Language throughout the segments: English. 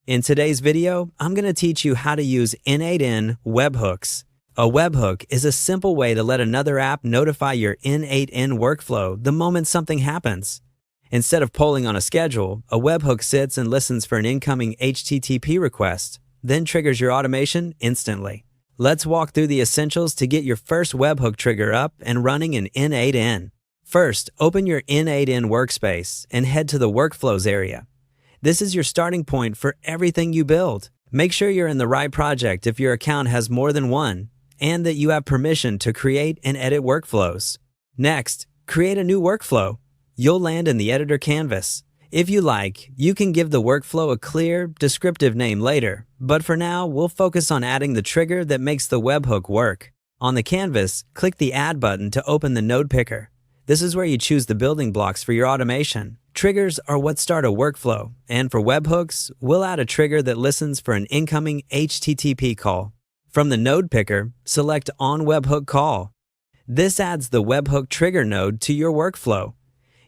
In today's video, I'm going to teach you how to use n8n webhooks. A webhook is a simple way to let another app notify your n8n workflow the moment something happens. Instead of polling on a schedule, a webhook sits and listens for an incoming HTTP request, then triggers your automation instantly. Let's walk through the essentials to get your first webhook trigger up and running in n8n. First, open your n8n workspace and head to the Workflows area. This is your starting point for everything you build. Make sure you're in the right project if your account has more than one, and that you have permission to create and edit workflows. Next, create a new workflow. You'll land in the editor canvas. If you like, you can give the workflow a clear, descriptive name later, but for now, we'll focus on adding the trigger that makes the webhook work. On the canvas, click the Add button to open the node picker. This is where you choose the building blocks for your automation. Triggers are what start a workflow, and for webhooks, we'll add a trigger that listens for an incoming HTTP call. From the node picker, select On Webhook Call. This adds the webhook trigger node to your workflow.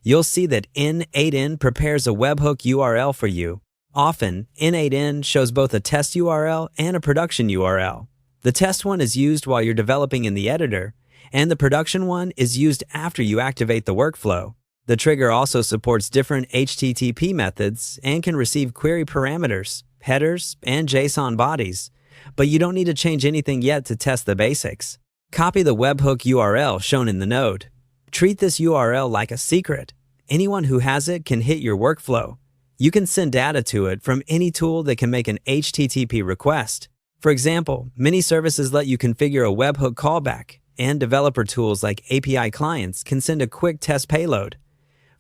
You'll see that n8n prepares a webhook URL for you. Often, n8n shows both a test URL and a production URL. The test one is used while you're developing in the editor, and the production one is used after you activate the workflow. The trigger also supports different HTTP methods and can receive query parameters, headers, and JSON bodies, but you don't need to change anything yet to test the basics. Copy the webhook URL shown in the node. Treat this URL like a secret. Anyone who has it can hit your workflow. You can send data to it from any tool that can make an HTTP request. For example, many services let you configure a webhook callback, and developer tools like API clients can send a quick test payload.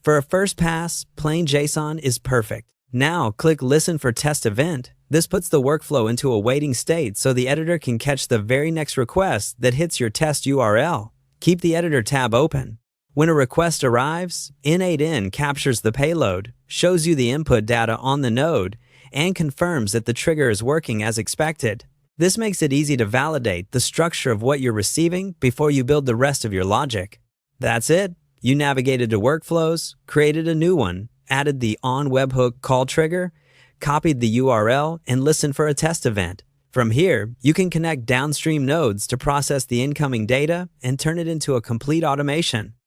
For a first pass, plain JSON is perfect. Now click Listen for Test Event. This puts the workflow into a waiting state so the editor can catch the very next request that hits your test URL. Keep the editor tab open. When a request arrives, n8n captures the payload, shows you the input data on the node, and confirms that the trigger is working as expected. This makes it easy to validate the structure of what you're receiving before you build the rest of your logic. That's it. You navigated to Workflows, created a new one, added the On Webhook Call trigger, copied the URL, and listened for a test event. From here, you can connect downstream nodes to process the incoming data and turn it into a complete automation.